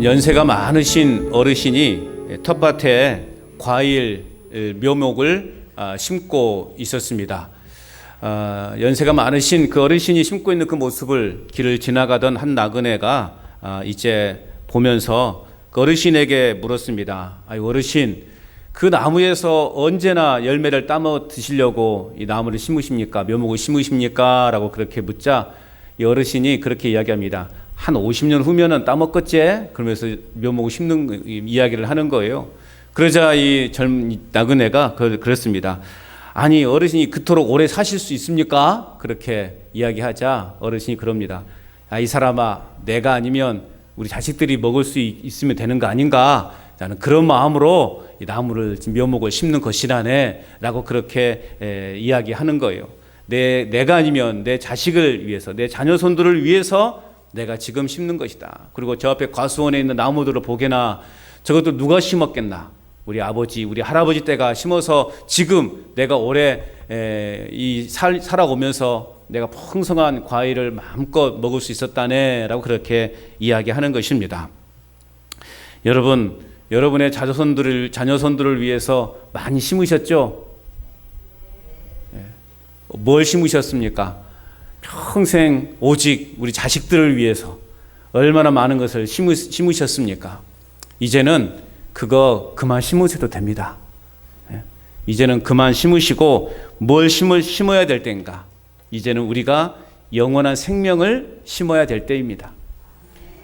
연세가 많으신 어르신이 텃밭에 과일 묘목을 심고 있었습니다. 연세가 많으신 그 어르신이 심고 있는 그 모습을 길을 지나가던 한 나그네가 이제 보면서 그 어르신에게 물었습니다. 어르신, 그 나무에서 언제나 열매를 따먹어 드시려고 이 나무를 심으십니까? 묘목을 심으십니까? 라고 그렇게 묻자 이 어르신이 그렇게 이야기합니다. 한 50년 후면은 따먹겠지? 그러면서 묘목을 심는 이야기를 하는 거예요. 그러자 이 젊은 나그네가 그랬습니다. 아니, 어르신이 그토록 오래 사실 수 있습니까? 그렇게 이야기하자 어르신이 그럽니다. 이 사람아, 내가 아니면 우리 자식들이 먹을 수 있으면 되는 거 아닌가? 나는 그런 마음으로 이 나무를 묘목을 심는 것이라네 라고 그렇게 이야기하는 거예요. 내가 아니면 내 자식을 위해서, 내 자녀손들을 위해서 내가 지금 심는 것이다. 그리고 저 앞에 과수원에 있는 나무들을 보게나 저것도 누가 심었겠나? 우리 아버지, 우리 할아버지 때가 심어서 지금 내가 오래 살아오면서 내가 풍성한 과일을 마음껏 먹을 수 있었다네 라고 그렇게 이야기하는 것입니다. 여러분, 여러분의 자녀손들을 위해서 많이 심으셨죠? 뭘 심으셨습니까? 평생 오직 우리 자식들을 위해서 얼마나 많은 것을 심으셨습니까? 이제는 그거 그만 심으셔도 됩니다. 이제는 그만 심으시고 뭘 심어야 될 때인가? 이제는 우리가 영원한 생명을 심어야 될 때입니다.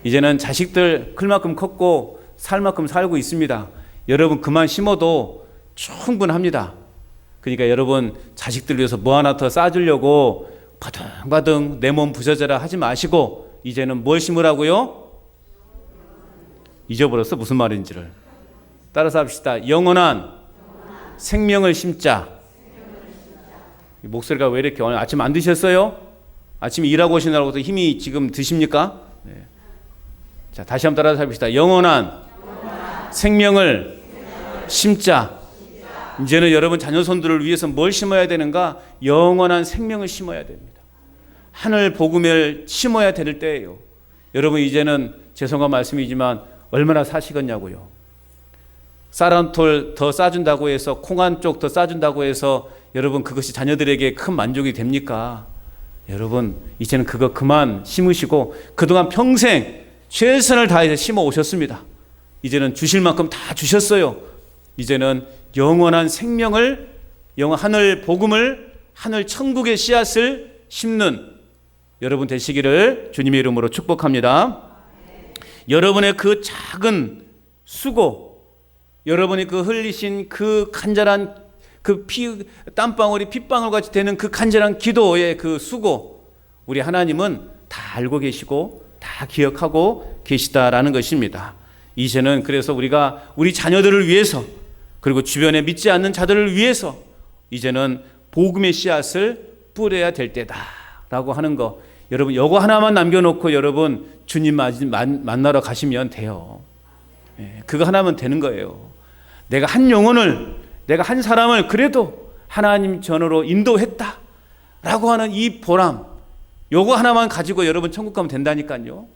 이제는 자식들 클 만큼 컸고 살 만큼 살고 있습니다. 여러분 그만 심어도 충분합니다. 그러니까 여러분 자식들 위해서 뭐 하나 더 쌓아주려고 바둥바둥 내 몸 부서져라 하지 마시고 이제는 뭘 심으라고요? 잊어버렸어? 무슨 말인지를. 따라서 합시다. 영원한 생명을 심자. 목소리가 왜 이렇게 오늘 아침 안 드셨어요? 아침에 일하고 오시느라고 힘이 지금 드십니까? 네. 자, 다시 한번 따라서 합시다. 영원한 생명을 심자. 이제는 여러분 자녀손들을 위해서 뭘 심어야 되는가? 영원한 생명을 심어야 됩니다. 하늘 복음을 심어야 될 때예요. 여러분 이제는 죄송한 말씀이지만 얼마나 사시겠냐고요. 쌀 한 톨 더 싸준다고 해서 콩 한 쪽 더 싸준다고 해서 여러분 그것이 자녀들에게 큰 만족이 됩니까? 여러분 이제는 그거 그만 심으시고 그동안 평생 최선을 다해서 심어 오셨습니다. 이제는 주실 만큼 다 주셨어요. 이제는 영원한 생명을, 하늘 복음을, 하늘 천국의 씨앗을 심는 여러분 되시기를 주님의 이름으로 축복합니다. 여러분의 그 작은 수고, 여러분이 그 흘리신 그 간절한 그 땀방울이 핏방울 같이 되는 그 간절한 기도의 그 수고, 우리 하나님은 다 알고 계시고 다 기억하고 계시다라는 것입니다. 이제는 그래서 우리가 우리 자녀들을 위해서 그리고 주변에 믿지 않는 자들을 위해서 이제는 복음의 씨앗을 뿌려야 될 때다라고 하는 거. 여러분 이거 하나만 남겨놓고 여러분 주님 만나러 가시면 돼요. 그거 하나면 되는 거예요. 내가 한 영혼을, 내가 한 사람을 그래도 하나님 전으로 인도했다라고 하는 이 보람, 요거 하나만 가지고 여러분 천국 가면 된다니까요.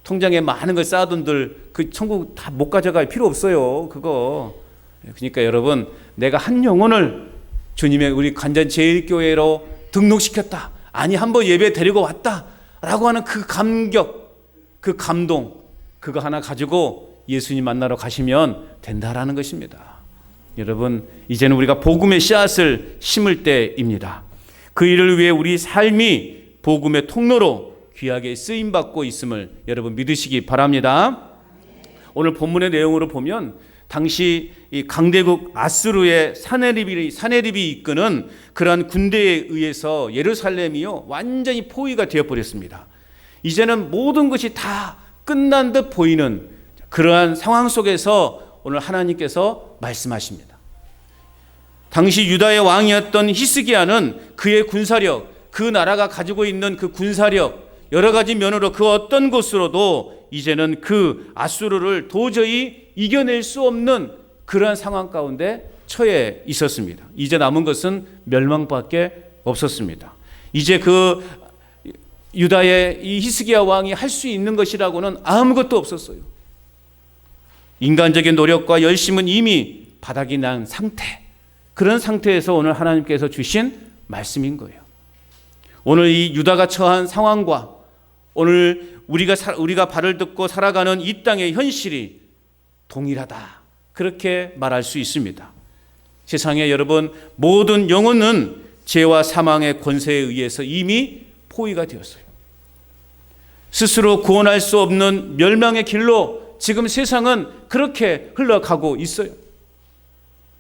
통장에 많은 걸 쌓아둔들 그 천국 다 못 가져갈 필요 없어요. 그거. 그러니까 여러분 내가 한 영혼을 주님의 우리 관전제일교회로 등록시켰다. 아니 한번 예배 데리고 왔다. 라고 하는 그 감격, 그 감동 그거 하나 가지고 예수님 만나러 가시면 된다라는 것입니다. 여러분 이제는 우리가 복음의 씨앗을 심을 때입니다. 그 일을 위해 우리 삶이 복음의 통로로 귀하게 쓰임받고 있음을 여러분 믿으시기 바랍니다. 오늘 본문의 내용으로 보면 당시 이 강대국 아수르의 사네립이 이끄는 그러한 군대에 의해서 예루살렘이요 완전히 포위가 되어버렸습니다. 이제는 모든 것이 다 끝난 듯 보이는 그러한 상황 속에서 오늘 하나님께서 말씀하십니다. 당시 유다의 왕이었던 히스기야는 그의 군사력, 그 나라가 가지고 있는 그 군사력 여러 가지 면으로 그 어떤 곳으로도 이제는 그 아수르를 도저히 이겨낼 수 없는 그러한 상황 가운데 처해 있었습니다. 이제 남은 것은 멸망밖에 없었습니다. 이제 그 유다의 이 히스기야 왕이 할 수 있는 것이라고는 아무것도 없었어요. 인간적인 노력과 열심은 이미 바닥이 난 상태, 그런 상태에서 오늘 하나님께서 주신 말씀인 거예요. 오늘 이 유다가 처한 상황과 오늘 우리가 발을 딛고 살아가는 이 땅의 현실이 동일하다, 그렇게 말할 수 있습니다. 세상에 여러분, 모든 영혼은 죄와 사망의 권세에 의해서 이미 포위가 되었어요. 스스로 구원할 수 없는 멸망의 길로 지금 세상은 그렇게 흘러가고 있어요.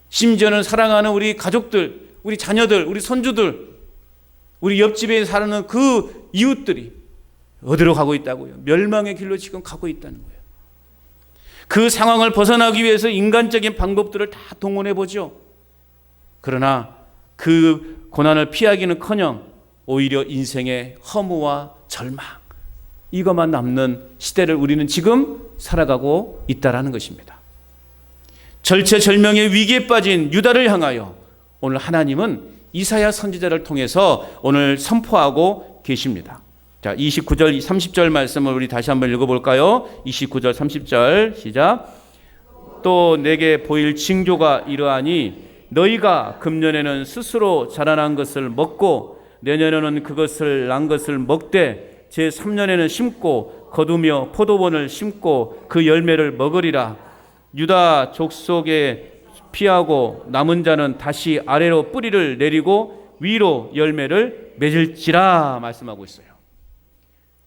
심지어는 사랑하는 우리 가족들, 우리 자녀들, 우리 손주들, 우리 옆집에 사는 그 이웃들이 어디로 가고 있다고요? 멸망의 길로 지금 가고 있다는 거예요. 그 상황을 벗어나기 위해서 인간적인 방법들을 다 동원해 보죠. 그러나 그 고난을 피하기는커녕 오히려 인생의 허무와 절망, 이것만 남는 시대를 우리는 지금 살아가고 있다라는 것입니다. 절체절명의 위기에 빠진 유다를 향하여 오늘 하나님은 이사야 선지자를 통해서 오늘 선포하고 계십니다. 자, 29절, 30절 말씀을 우리 다시 한번 읽어볼까요? 29절, 30절 시작. 또 내게 보일 징조가 이러하니 너희가 금년에는 스스로 자라난 것을 먹고 내년에는 그것을 난 것을 먹되 제3년에는 심고 거두며 포도원을 심고 그 열매를 먹으리라. 유다 족속에 피하고 남은 자는 다시 아래로 뿌리를 내리고 위로 열매를 맺을지라 말씀하고 있어요.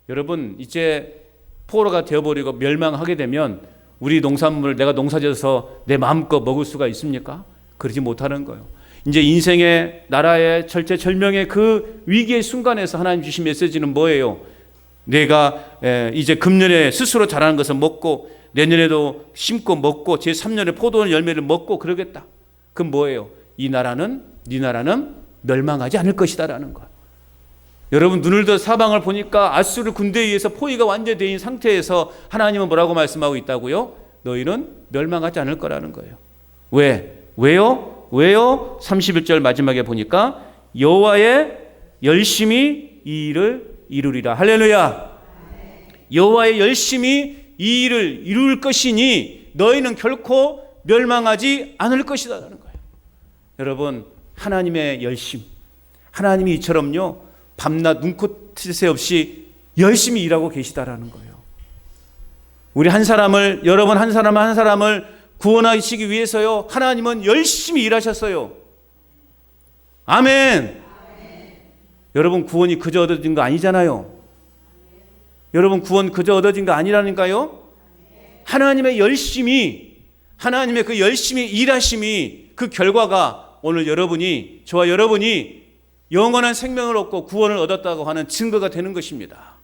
여러분, 이제 포로가 되어버리고 멸망하게 되면 우리 농산물을 내가 농사지어서 내 마음껏 먹을 수가 있습니까? 그러지 못하는 거예요. 이제 인생의 나라의 절체절명의 그 위기의 순간에서 하나님 주신 메시지는 뭐예요? 내가 이제 금년에 스스로 자라는 것을 먹고 내년에도 심고 먹고 제3년에 포도원 열매를 먹고 그러겠다. 그건 뭐예요? 네 나라는 멸망하지 않을 것이다라는 거예요. 여러분, 눈을 더 사방을 보니까 아수르 군대에 의해서 포위가 완전히 된 상태에서 하나님은 뭐라고 말씀하고 있다고요? 너희는 멸망하지 않을 거라는 거예요. 왜요? 31절 마지막에 보니까 여호와의 열심히 이 일을 이루리라. 할렐루야. 여호와의 열심히 이 일을 이룰 것이니 너희는 결코 멸망하지 않을 것이다라는 거예요. 여러분, 하나님의 열심, 하나님이 이처럼요 밤낮 눈코 뜰새 없이 열심히 일하고 계시다라는 거예요. 우리 한 사람을, 여러분 한 사람을 구원하시기 위해서요 하나님은 열심히 일하셨어요. 아멘. 여러분, 구원이 그저 얻어진 거 아니잖아요. 여러분, 구원 그저 얻어진 거 아니라니까요. 하나님의 열심히, 하나님의 그 열심히 일하심이 그 결과가 오늘 여러분이, 저와 여러분이 영원한 생명을 얻고 구원을 얻었다고 하는 증거가 되는 것입니다.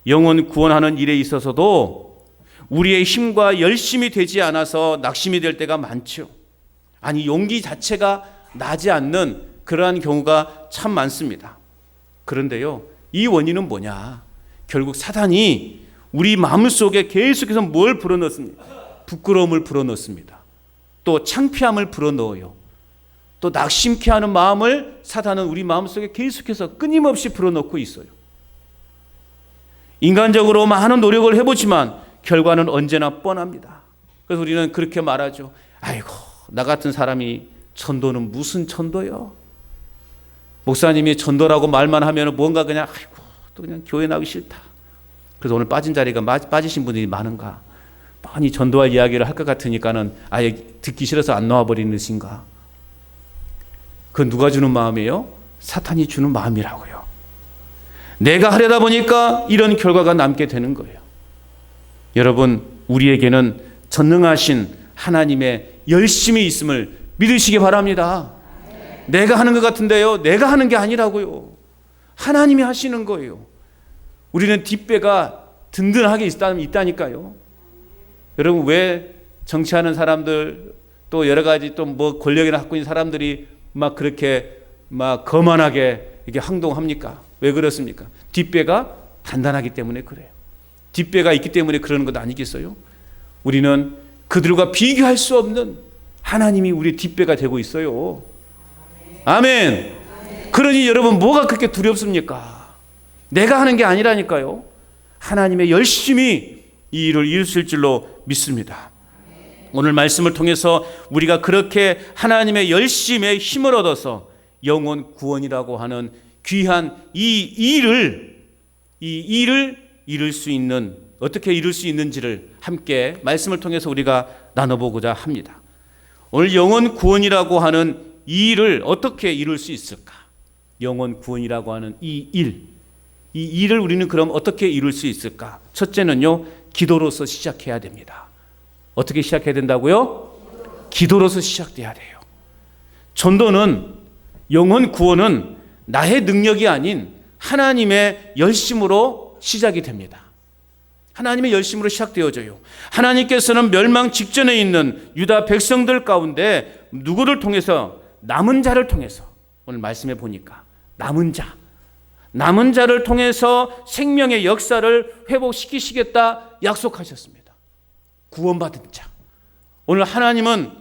영혼 구원하는 일에 있어서도 우리의 힘과 열심이 되지 않아서 낙심이 될 때가 많죠. 아니, 용기 자체가 나지 않는 그러한 경우가 참 많습니다. 그런데요, 이 원인은 뭐냐? 결국 사단이 우리 마음속에 계속해서 뭘 불어넣습니까? 부끄러움을 불어넣습니다. 또 창피함을 불어넣어요. 또 낙심케 하는 마음을 사단은 우리 마음속에 계속해서 끊임없이 불어넣고 있어요. 인간적으로 많은 노력을 해보지만 결과는 언제나 뻔합니다. 그래서 우리는 그렇게 말하죠. 아이고, 나 같은 사람이 전도는 무슨 전도요? 목사님이 전도라고 말만 하면 뭔가 그냥 아이고, 또 그냥 교회 나오기 싫다. 그래서 오늘 빠진 자리가 빠지신 분들이 많은가? 뻔히 전도할 이야기를 할 것 같으니까는 아예 듣기 싫어서 안 나와버리는 것인가? 그건 누가 주는 마음이에요? 사탄이 주는 마음이라고요. 내가 하려다 보니까 이런 결과가 남게 되는 거예요. 여러분, 우리에게는 전능하신 하나님의 열심이 있음을 믿으시기 바랍니다. 내가 하는 것 같은데요, 내가 하는 게 아니라고요. 하나님이 하시는 거예요. 우리는 뒷배가 든든하게 있다니까요. 여러분, 왜 정치하는 사람들 또 여러 가지 또 뭐 권력이나 갖고 있는 사람들이 막 그렇게 막 거만하게 이렇게 행동합니까? 왜 그렇습니까? 뒷배가 단단하기 때문에 그래요. 뒷배가 있기 때문에 그러는 것 아니겠어요? 우리는 그들과 비교할 수 없는 하나님이 우리 뒷배가 되고 있어요. 아멘. 그러니 여러분, 뭐가 그렇게 두렵습니까? 내가 하는 게 아니라니까요. 하나님의 열심히 이 일을 이루실 줄로 믿습니다. 오늘 말씀을 통해서 우리가 그렇게 하나님의 열심에 힘을 얻어서 영혼 구원이라고 하는 귀한 이 일을 이룰 수 있는, 어떻게 이룰 수 있는지를 함께 말씀을 통해서 우리가 나눠보고자 합니다. 오늘 영혼 구원이라고 하는 이 일을 어떻게 이룰 수 있을까? 영혼 구원이라고 하는 이 일을 우리는 그럼 어떻게 이룰 수 있을까? 첫째는요, 기도로서 시작해야 됩니다. 어떻게 시작해야 된다고요? 기도로서 시작돼야 돼요. 전도는, 영혼 구원은 나의 능력이 아닌 하나님의 열심으로 시작이 됩니다. 하나님의 열심으로 시작되어져요. 하나님께서는 멸망 직전에 있는 유다 백성들 가운데 누구를 통해서? 남은 자를 통해서, 오늘 말씀해 보니까 남은 자를 통해서 생명의 역사를 회복시키시겠다 약속하셨습니다. 구원받은 자. 오늘 하나님은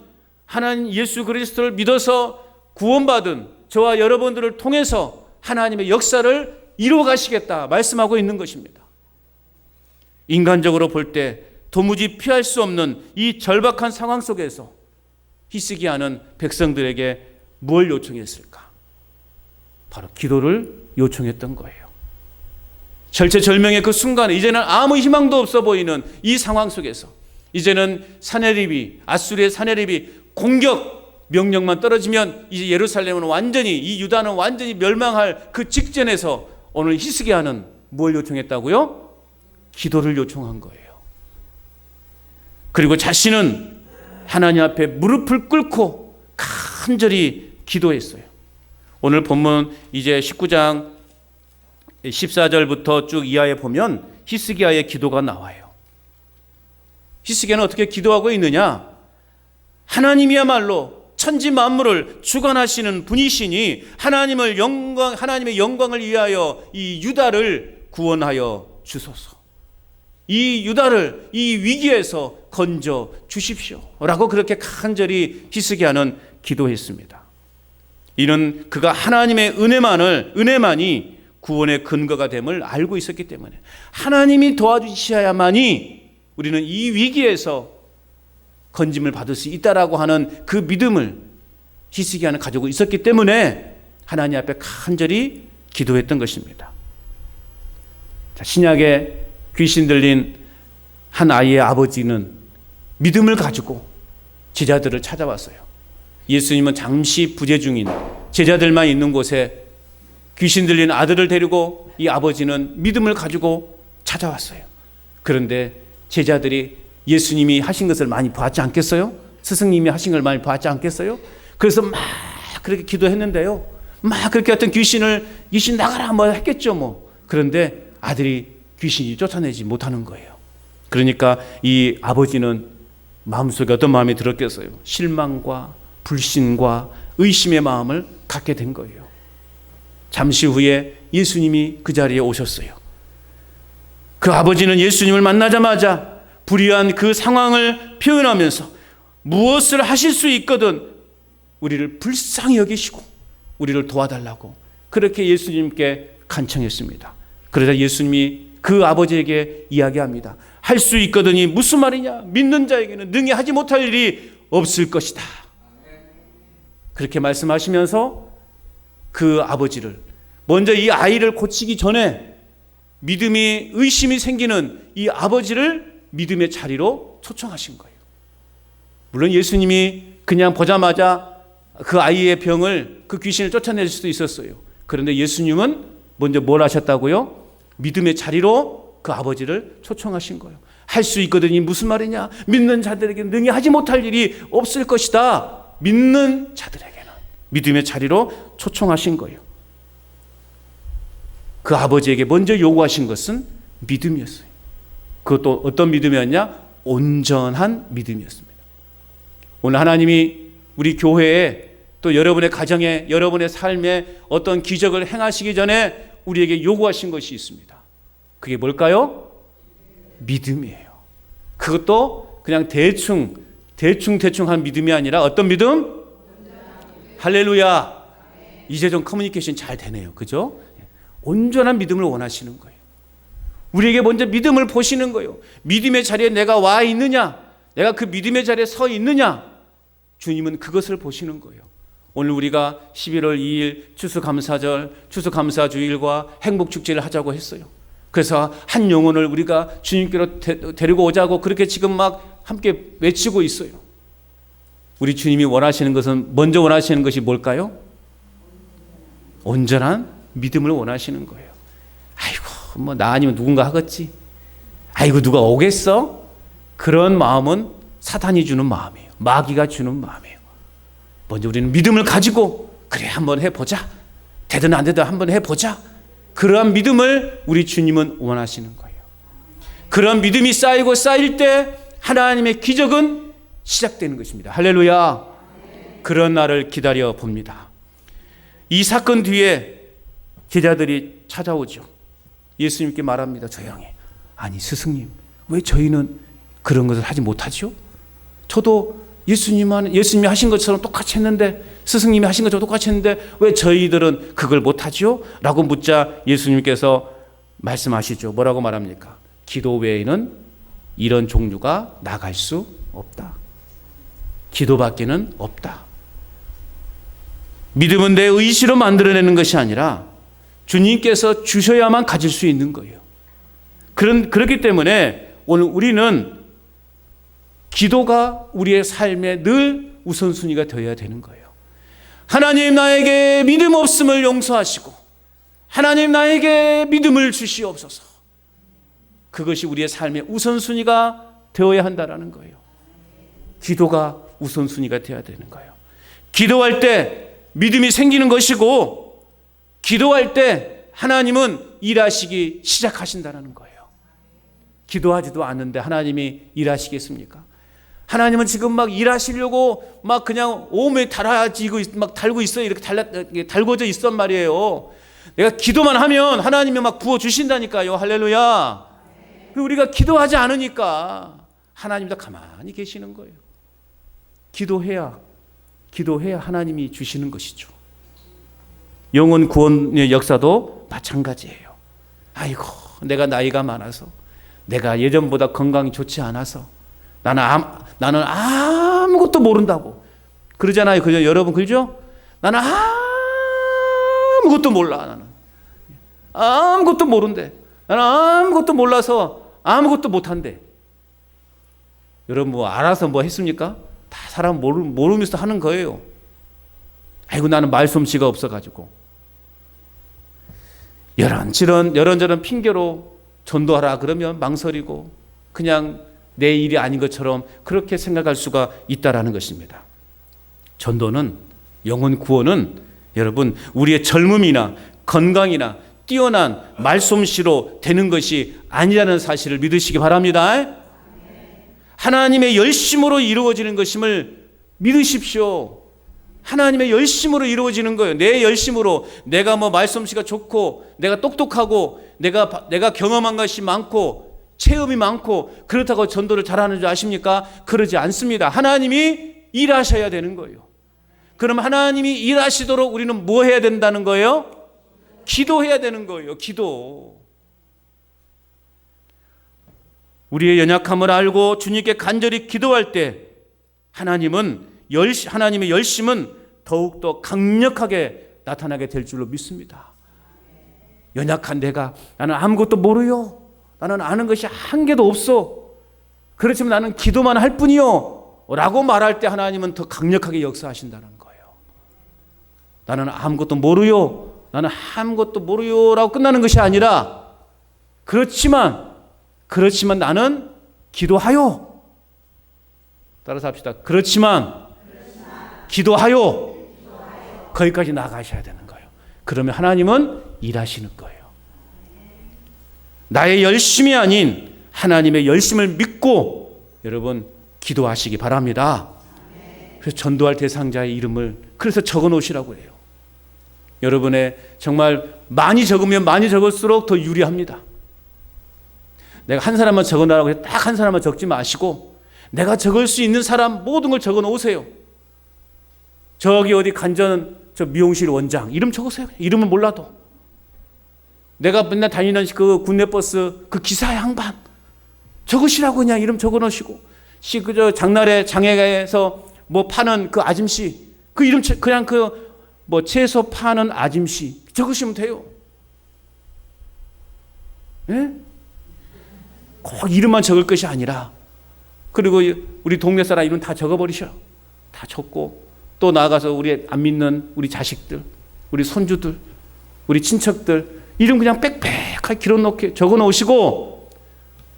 하나님 예수 그리스도를 믿어서 구원받은 저와 여러분들을 통해서 하나님의 역사를 이루어 가시겠다 말씀하고 있는 것입니다. 인간적으로 볼 때 도무지 피할 수 없는 이 절박한 상황 속에서 히스기야는 백성들에게 뭘 요청했을까? 바로 기도를 요청했던 거예요. 절체절명의 그 순간에 이제는 아무 희망도 없어 보이는 이 상황 속에서 이제는 아수리의 사네립이 공격 명령만 떨어지면 이제 예루살렘은 완전히, 이 유다는 완전히 멸망할 그 직전에서 오늘 히스기야는 뭘 요청했다고요? 기도를 요청한 거예요. 그리고 자신은 하나님 앞에 무릎을 꿇고 간절히 기도했어요. 오늘 본문 이제 19장 14절부터 쭉 이하에 보면 히스기야의 기도가 나와요. 히스기야는 어떻게 기도하고 있느냐? 하나님이야말로 천지 만물을 주관하시는 분이시니 하나님의 영광을 위하여 이 유다를 구원하여 주소서. 이 유다를 이 위기에서 건져 주십시오라고 그렇게 간절히 히스기야는 기도했습니다. 이는 그가 하나님의 은혜만이 구원의 근거가 됨을 알고 있었기 때문에, 하나님이 도와주셔야만이 우리는 이 위기에서 건짐을 받을 수 있다라고 하는 그 믿음을 히스기야는 가지고 있었기 때문에 하나님 앞에 간절히 기도했던 것입니다. 자, 신약에 귀신 들린 한 아이의 아버지는 믿음을 가지고 제자들을 찾아왔어요. 예수님은 잠시 부재 중인 제자들만 있는 곳에 귀신 들린 아들을 데리고 이 아버지는 믿음을 가지고 찾아왔어요. 그런데 제자들이 예수님이 하신 것을 많이 보았지 않겠어요? 스승님이 하신 걸 많이 보았지 않겠어요? 그래서 막 그렇게 기도했는데요, 막 그렇게 어떤 귀신 나가라 뭐 했겠죠 뭐. 그런데 아들이 귀신이 쫓아내지 못하는 거예요. 그러니까 이 아버지는 마음속에 어떤 마음이 들었겠어요? 실망과 불신과 의심의 마음을 갖게 된 거예요. 잠시 후에 예수님이 그 자리에 오셨어요. 그 아버지는 예수님을 만나자마자 불의한 그 상황을 표현하면서 무엇을 하실 수 있거든 우리를 불쌍히 여기시고 우리를 도와달라고 그렇게 예수님께 간청했습니다. 그러자 예수님이 그 아버지에게 이야기합니다. 할 수 있거든이 무슨 말이냐? 믿는 자에게는 능히 하지 못할 일이 없을 것이다. 그렇게 말씀하시면서 그 아버지를, 먼저 이 아이를 고치기 전에 의심이 생기는 이 아버지를 믿음의 자리로 초청하신 거예요. 물론 예수님이 그냥 보자마자 그 아이의 병을, 그 귀신을 쫓아낼 수도 있었어요. 그런데 예수님은 먼저 뭘 하셨다고요? 믿음의 자리로 그 아버지를 초청하신 거예요. 할 수 있거든이 무슨 말이냐? 믿는 자들에게 능히 하지 못할 일이 없을 것이다. 믿는 자들에게는 믿음의 자리로 초청하신 거예요. 그 아버지에게 먼저 요구하신 것은 믿음이었어요. 그것도 어떤 믿음이었냐? 온전한 믿음이었습니다. 오늘 하나님이 우리 교회에 또 여러분의 가정에, 여러분의 삶에 어떤 기적을 행하시기 전에 우리에게 요구하신 것이 있습니다. 그게 뭘까요? 믿음이에요. 그것도 그냥 대충 한 믿음이 아니라 어떤 믿음? 할렐루야. 이제 좀 커뮤니케이션 잘 되네요. 그죠? 온전한 믿음을 원하시는 거예요. 우리에게 먼저 믿음을 보시는 거예요. 믿음의 자리에 내가 와 있느냐, 내가 그 믿음의 자리에 서 있느냐, 주님은 그것을 보시는 거예요. 오늘 우리가 11월 2일 추수감사절, 추수감사주일과 행복축제를 하자고 했어요. 그래서 한 영혼을 우리가 주님께로 데리고 오자고 그렇게 지금 막 함께 외치고 있어요. 우리 주님이 원하시는 것은, 먼저 원하시는 것이 뭘까요? 온전한 믿음을 원하시는 거예요. 아이고, 뭐 나 아니면 누군가 하겠지. 아이고, 누가 오겠어? 그런 마음은 사탄이 주는 마음이에요. 마귀가 주는 마음이에요. 먼저 우리는 믿음을 가지고, 그래, 한번 해보자. 되든 안 되든 한번 해보자. 그러한 믿음을 우리 주님은 원하시는 거예요. 그런 믿음이 쌓이고 쌓일 때 하나님의 기적은 시작되는 것입니다. 할렐루야. 그런 날을 기다려 봅니다. 이 사건 뒤에 제자들이 찾아오죠. 예수님께 말합니다. 조용히. 아니, 스승님, 왜 저희는 그런 것을 하지 못하죠? 저도 예수님이 하신 것처럼 똑같이 했는데, 스승님이 하신 것처럼 똑같이 했는데 왜 저희들은 그걸 못하죠? 라고 묻자 예수님께서 말씀하시죠. 뭐라고 말합니까? 기도 외에는 이런 종류가 나갈 수 없다. 기도밖에는 없다. 믿음은 내 의지로 만들어내는 것이 아니라 주님께서 주셔야만 가질 수 있는 거예요. 그렇기 때문에 오늘 우리는 기도가 우리의 삶에 늘 우선순위가 되어야 되는 거예요. 하나님, 나에게 믿음 없음을 용서하시고 하나님, 나에게 믿음을 주시옵소서. 그것이 우리의 삶의 우선순위가 되어야 한다는 거예요. 기도가 우선순위가 되어야 되는 거예요. 기도할 때 믿음이 생기는 것이고, 기도할 때 하나님은 일하시기 시작하신다는 거예요. 기도하지도 않는데 하나님이 일하시겠습니까? 하나님은 지금 막 일하시려고 막 그냥 온몸에 막 달고 있어요. 이렇게 달궈져 있단 말이에요. 내가 기도만 하면 하나님이 막 부어주신다니까요. 할렐루야. 우리가 기도하지 않으니까 하나님도 가만히 계시는 거예요. 기도해야 하나님이 주시는 것이죠. 영혼 구원의 역사도 마찬가지예요. 아이고, 내가 나이가 많아서, 내가 예전보다 건강이 좋지 않아서, 나는 아무것도 모른다고 그러잖아요. 그죠? 여러분, 그죠? 나는 아무것도 몰라. 나는 아무것도 모른대. 나는 아무것도 몰라서 아무것도 못한대. 여러분, 뭐 알아서 뭐 했습니까? 다 사람 모르면서 하는 거예요. 아이고, 나는 말솜씨가 없어가지고. 이런저런 핑계로 전도하라 그러면 망설이고 그냥 내 일이 아닌 것처럼 그렇게 생각할 수가 있다라는 것입니다. 전도는, 영혼 구원은 여러분, 우리의 젊음이나 건강이나 뛰어난 말솜씨로 되는 것이 아니라는 사실을 믿으시기 바랍니다. 하나님의 열심으로 이루어지는 것임을 믿으십시오. 하나님의 열심으로 이루어지는 거예요. 내 열심으로, 내가 뭐 말솜씨가 좋고 내가 똑똑하고 내가 경험한 것이 많고 체험이 많고 그렇다고 전도를 잘하는 줄 아십니까? 그러지 않습니다. 하나님이 일하셔야 되는 거예요. 그럼 하나님이 일하시도록 우리는 뭐 해야 된다는 거예요? 기도해야 되는 거예요. 기도. 우리의 연약함을 알고 주님께 간절히 기도할 때 하나님의 열심은 더욱더 강력하게 나타나게 될 줄로 믿습니다. 연약한 나는 아무것도 모르요. 나는 아는 것이 한 개도 없어. 그렇지만 나는 기도만 할 뿐이요. 라고 말할 때 하나님은 더 강력하게 역사하신다는 거예요. 나는 아무것도 모르요. 나는 아무것도 모르요. 라고 끝나는 것이 아니라 그렇지만 나는 기도하요. 따라서 합시다. 그렇지만 기도하요. 거기까지 나가셔야 되는 거예요. 그러면 하나님은 일하시는 거예요. 나의 열심이 아닌 하나님의 열심을 믿고 여러분 기도하시기 바랍니다. 그래서 전도할 대상자의 이름을 그래서 적어 놓으시라고 해요. 여러분의 정말 많이 적으면 많이 적을수록 더 유리합니다. 내가 한 사람만 적어 놓으라고 해서 딱 한 사람만 적지 마시고 내가 적을 수 있는 사람 모든 걸 적어 놓으세요. 저기 어디 간전 저 미용실 원장 이름 적으세요. 이름은 몰라도 내가 맨날 다니는 그 국내버스 그 기사 양반 적으시라고 그냥 이름 적어 놓으시고, 그저 장날에 장애가에서 뭐 파는 그 아줌씨 그 이름 그냥 그 뭐 채소 파는 아줌씨 적으시면 돼요. 예? 꼭 이름만 적을 것이 아니라, 그리고 우리 동네 사람 이름 다 적어버리셔. 다 적고 또 나아가서 우리 안 믿는 우리 자식들, 우리 손주들, 우리 친척들 이름 그냥 빽빽하게 길어놓게 적어놓으시고,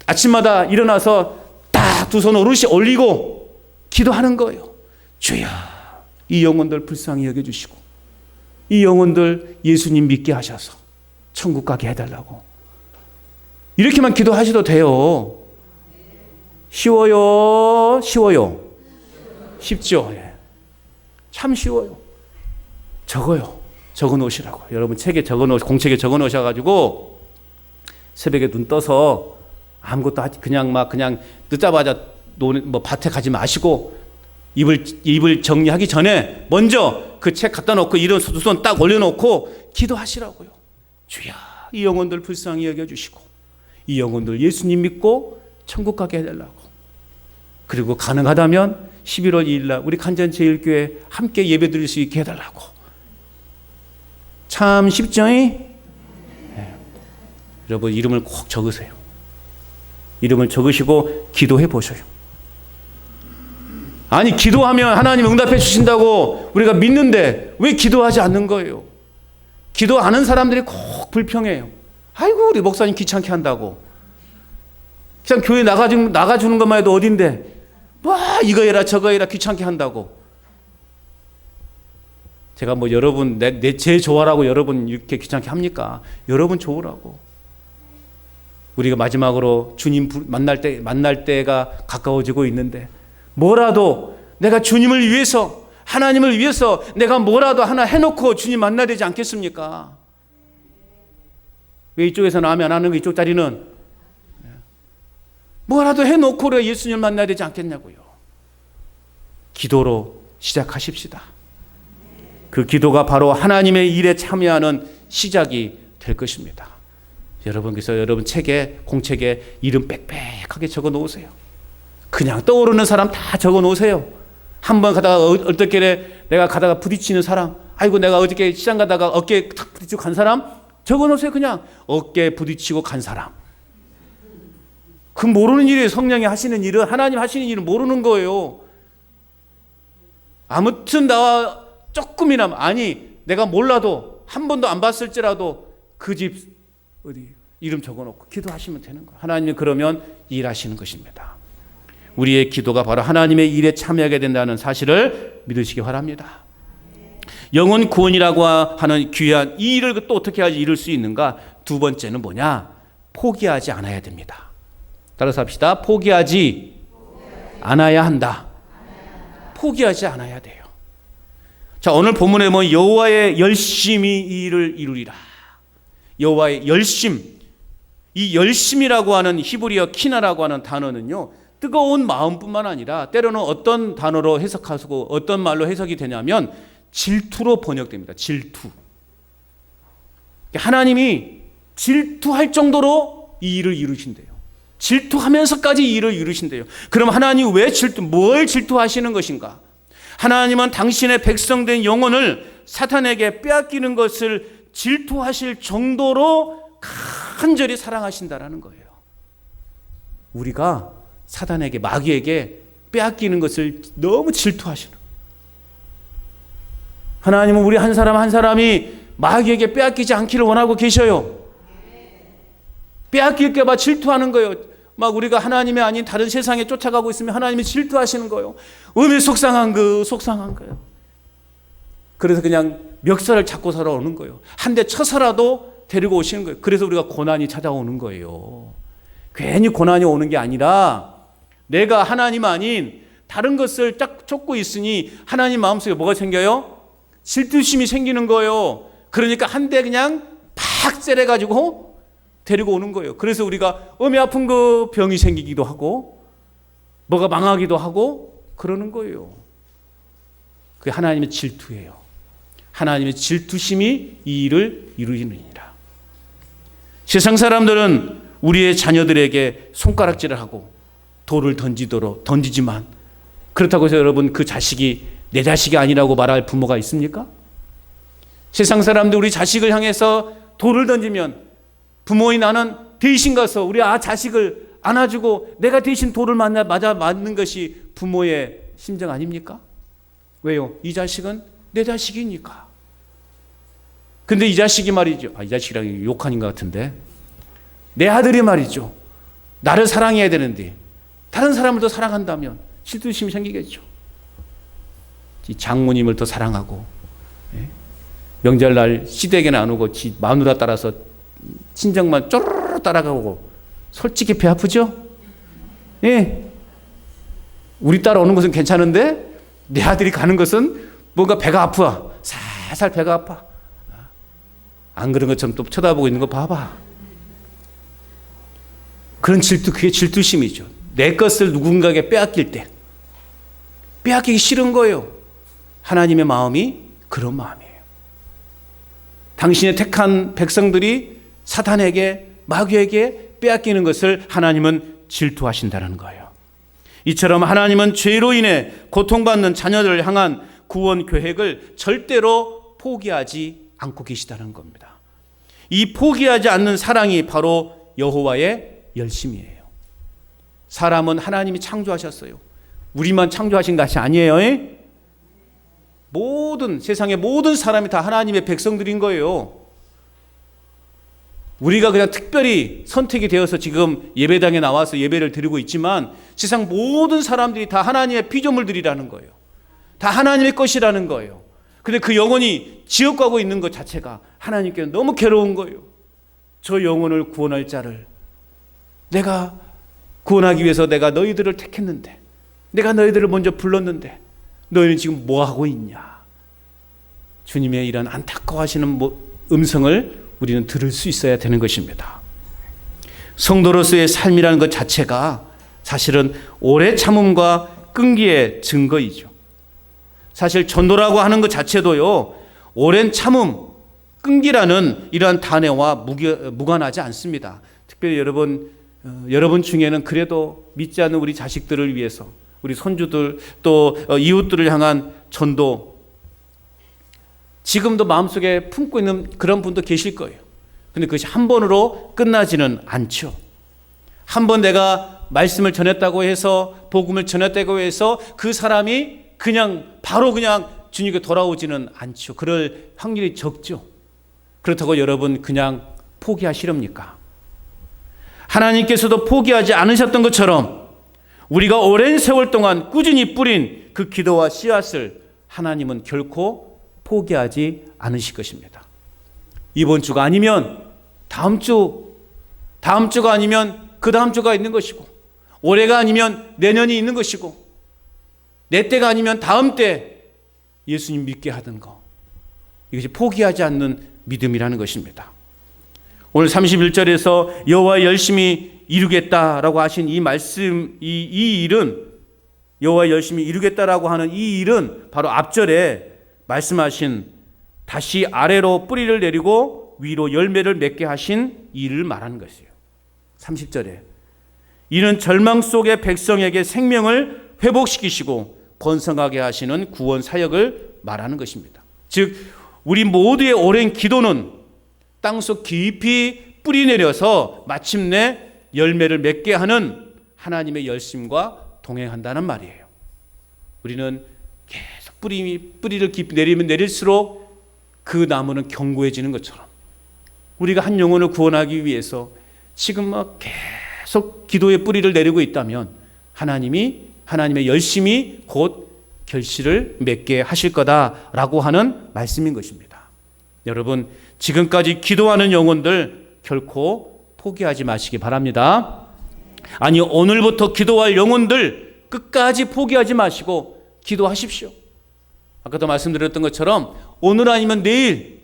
아침마다 일어나서 딱 두 손 오롯이 올리고 기도하는 거예요. 주여, 이 영혼들 불쌍히 여겨주시고 이 영혼들 예수님 믿게 하셔서 천국 가게 해달라고. 이렇게만 기도하셔도 돼요. 쉬워요? 쉬워요? 쉽죠? 예. 참 쉬워요. 적어요. 적어 놓으시라고. 여러분 책에 적어 놓으, 공책에 적어 놓으셔가지고 새벽에 눈 떠서 아무것도 하지, 그냥 늦자마자 뭐 밭에 가지 마시고 입을 정리하기 전에 먼저 그 책 갖다 놓고 이런 두 손 딱 올려놓고 기도하시라고요. 주여, 이 영혼들 불쌍히 여겨주시고 이 영혼들 예수님 믿고 천국 가게 해달라고. 그리고 가능하다면 11월 2일 날 우리 간전제일교회 함께 예배 드릴 수 있게 해달라고. 참 쉽죠? 네. 여러분 이름을 꼭 적으세요. 이름을 적으시고 기도해 보셔요. 아니, 기도하면 하나님 응답해 주신다고 우리가 믿는데 왜 기도하지 않는 거예요? 기도하는 사람들이 꼭 불평해요. 아이고, 우리 목사님 귀찮게 한다고. 그냥 교회 나가주는 것만 해도 어딘데 뭐 이거 해라 저거 해라 귀찮게 한다고. 제가 뭐 여러분 제 좋아라고 여러분 이렇게 귀찮게 합니까? 여러분 좋으라고. 우리가 마지막으로 주님 만날 때가 가까워지고 있는데 뭐라도 내가 주님을 위해서, 하나님을 위해서 내가 뭐라도 하나 해놓고 주님 만나야 되지 않겠습니까? 왜 이쪽에서는 하면 안 하는 거, 이쪽 자리는 뭐라도 해놓고 우리가 예수님을 만나야 되지 않겠냐고요. 기도로 시작하십시다. 그 기도가 바로 하나님의 일에 참여하는 시작이 될 것입니다. 여러분, 그래서 여러분 책에, 공책에 이름 빽빽하게 적어 놓으세요. 그냥 떠오르는 사람 다 적어 놓으세요. 한번 가다가 어떻게 내가 가다가 부딪히는 사람, 아이고 내가 어저께 시장 가다가 어깨에 탁 부딪히고 간 사람 적어 놓으세요. 그냥 어깨에 부딪히고 간 사람. 그 모르는 일이에요. 성령이 하시는 일은, 하나님 하시는 일은 모르는 거예요. 아무튼 나와 조금이나마, 아니 내가 몰라도 한 번도 안 봤을지라도 그 집 어디 이름 적어놓고 기도하시면 되는 거예요. 하나님이 그러면 일하시는 것입니다. 우리의 기도가 바로 하나님의 일에 참여하게 된다는 사실을 믿으시기 바랍니다. 영혼 구원이라고 하는 귀한 이 일을 또 어떻게 하지 이룰 수 있는가? 두 번째는 뭐냐? 포기하지 않아야 됩니다. 따라서 합시다. 포기하지 않아야 한다. 포기하지 않아야 돼요. 자, 오늘 본문에 뭐 여호와의 열심히 이 일을 이루리라. 여호와의 열심. 이 열심이라고 하는 히브리어 키나라고 하는 단어는요, 뜨거운 마음뿐만 아니라 때로는 어떤 단어로 해석하고 어떤 말로 해석이 되냐면 질투로 번역됩니다. 질투. 하나님이 질투할 정도로 이 일을 이루신대요. 질투하면서까지 이 일을 이루신대요. 그럼 하나님 왜 뭘 질투하시는 것인가? 하나님은 당신의 백성된 영혼을 사탄에게 빼앗기는 것을 질투하실 정도로 간절히 사랑하신다라는 거예요. 우리가 사단에게, 마귀에게 빼앗기는 것을 너무 질투하시는. 하나님은 우리 한 사람 한 사람이 마귀에게 빼앗기지 않기를 원하고 계셔요. 빼앗길까 봐 질투하는 거예요. 막 우리가 하나님이 아닌 다른 세상에 쫓아가고 있으면 하나님이 질투하시는 거예요. 왜 속상한 거예요. 그래서 그냥 멱살을 잡고 살아오는 거예요. 한 대 쳐서라도 데리고 오시는 거예요. 그래서 우리가 고난이 찾아오는 거예요. 괜히 고난이 오는 게 아니라 내가 하나님 아닌 다른 것을 딱 쫓고 있으니 하나님 마음속에 뭐가 생겨요? 질투심이 생기는 거예요. 그러니까 한 대 그냥 팍 째려가지고 데리고 오는 거예요. 그래서 우리가 어미 아픈 그 병이 생기기도 하고 뭐가 망하기도 하고 그러는 거예요. 그게 하나님의 질투예요. 하나님의 질투심이 이 일을 이루시느니라. 세상 사람들은 우리의 자녀들에게 손가락질을 하고 돌을 던지지만 그렇다고 해서 여러분 그 자식이 내 자식이 아니라고 말할 부모가 있습니까? 세상 사람들 우리 자식을 향해서 돌을 던지면 부모인 나는 대신 가서 우리 자식을 안아주고 내가 대신 돌을 맞아 맞는 것이 부모의 심정 아닙니까? 왜요? 이 자식은 내 자식이니까. 근데 이 자식이 말이죠. 이 자식이랑 욕하는 것 같은데. 내 아들이 말이죠. 나를 사랑해야 되는데 다른 사람을 더 사랑한다면 질투심이 생기겠죠. 이 장모님을 더 사랑하고 명절날 시댁에 나누고 지 마누라 따라서 친정만 쪼르르 따라가고 솔직히 배 아프죠? 예. 우리 딸 오는 것은 괜찮은데 내 아들이 가는 것은 뭔가 배가 아파. 살살 배가 아파. 안 그런 것처럼 또 쳐다보고 있는 거 봐봐. 그런 질투, 그게 질투심이죠. 내 것을 누군가에게 빼앗길 때 빼앗기기 싫은 거예요. 하나님의 마음이 그런 마음이에요. 당신의 택한 백성들이 사탄에게 마귀에게 빼앗기는 것을 하나님은 질투하신다는 거예요. 이처럼 하나님은 죄로 인해 고통받는 자녀들을 향한 구원 계획을 절대로 포기하지 않고 계시다는 겁니다. 이 포기하지 않는 사랑이 바로 여호와의 열심이에요. 사람은 하나님이 창조하셨어요. 우리만 창조하신 것이 아니에요. 세상의 모든 사람이 다 하나님의 백성들인 거예요. 우리가 그냥 특별히 선택이 되어서 지금 예배당에 나와서 예배를 드리고 있지만 세상 모든 사람들이 다 하나님의 피조물들이라는 거예요. 다 하나님의 것이라는 거예요. 근데 그 영혼이 지옥 가고 있는 것 자체가 하나님께는 너무 괴로운 거예요. 저 영혼을 구원할 자를 내가 구원하기 위해서 내가 너희들을 택했는데, 내가 너희들을 먼저 불렀는데 너희는 지금 뭐 하고 있냐. 주님의 이런 안타까워하시는 음성을 우리는 들을 수 있어야 되는 것입니다. 성도로서의 삶이라는 것 자체가 사실은 오래 참음과 끈기의 증거이죠. 사실 전도라고 하는 것 자체도요, 오랜 참음, 끈기라는 이러한 단어와 무관하지 않습니다. 특별히 여러분 중에는 그래도 믿지 않는 우리 자식들을 위해서, 우리 손주들 또 이웃들을 향한 전도, 지금도 마음속에 품고 있는 그런 분도 계실 거예요. 근데 그것이 한 번으로 끝나지는 않죠. 한 번 내가 말씀을 전했다고 해서, 복음을 전했다고 해서 그 사람이 바로 주님께 돌아오지는 않죠. 그럴 확률이 적죠. 그렇다고 여러분 그냥 포기하시렵니까? 하나님께서도 포기하지 않으셨던 것처럼 우리가 오랜 세월 동안 꾸준히 뿌린 그 기도와 씨앗을 하나님은 결코 포기하지 않으실 것입니다. 이번 주가 아니면 다음 주가 아니면 그 다음 주가 있는 것이고, 올해가 아니면 내년이 있는 것이고, 내 때가 아니면 다음 때 예수님 믿게 하던 거, 이것이 포기하지 않는 믿음이라는 것입니다. 오늘 31절에서 여호와 열심히 이루겠다라고 하신 이 말씀, 이 일은, 여호와 열심히 이루겠다라고 하는 이 일은 바로 앞절에 말씀하신 다시 아래로 뿌리를 내리고 위로 열매를 맺게 하신 일을 말하는 것이에요. 30절에 이는 절망 속의 백성에게 생명을 회복시키시고 번성하게 하시는 구원 사역을 말하는 것입니다. 즉 우리 모두의 오랜 기도는 땅속 깊이 뿌리 내려서 마침내 열매를 맺게 하는 하나님의 열심과 동행한다는 말이에요. 우리는 계속 뿌리를 깊이 내리면 내릴수록 그 나무는 견고해지는 것처럼 우리가 한 영혼을 구원하기 위해서 지금 계속 기도의 뿌리를 내리고 있다면 하나님의 열심히 곧 결실을 맺게 하실 거다라고 하는 말씀인 것입니다. 여러분, 지금까지 기도하는 영혼들 결코 포기하지 마시기 바랍니다. 아니, 오늘부터 기도할 영혼들 끝까지 포기하지 마시고 기도하십시오. 아까도 말씀드렸던 것처럼 오늘 아니면 내일,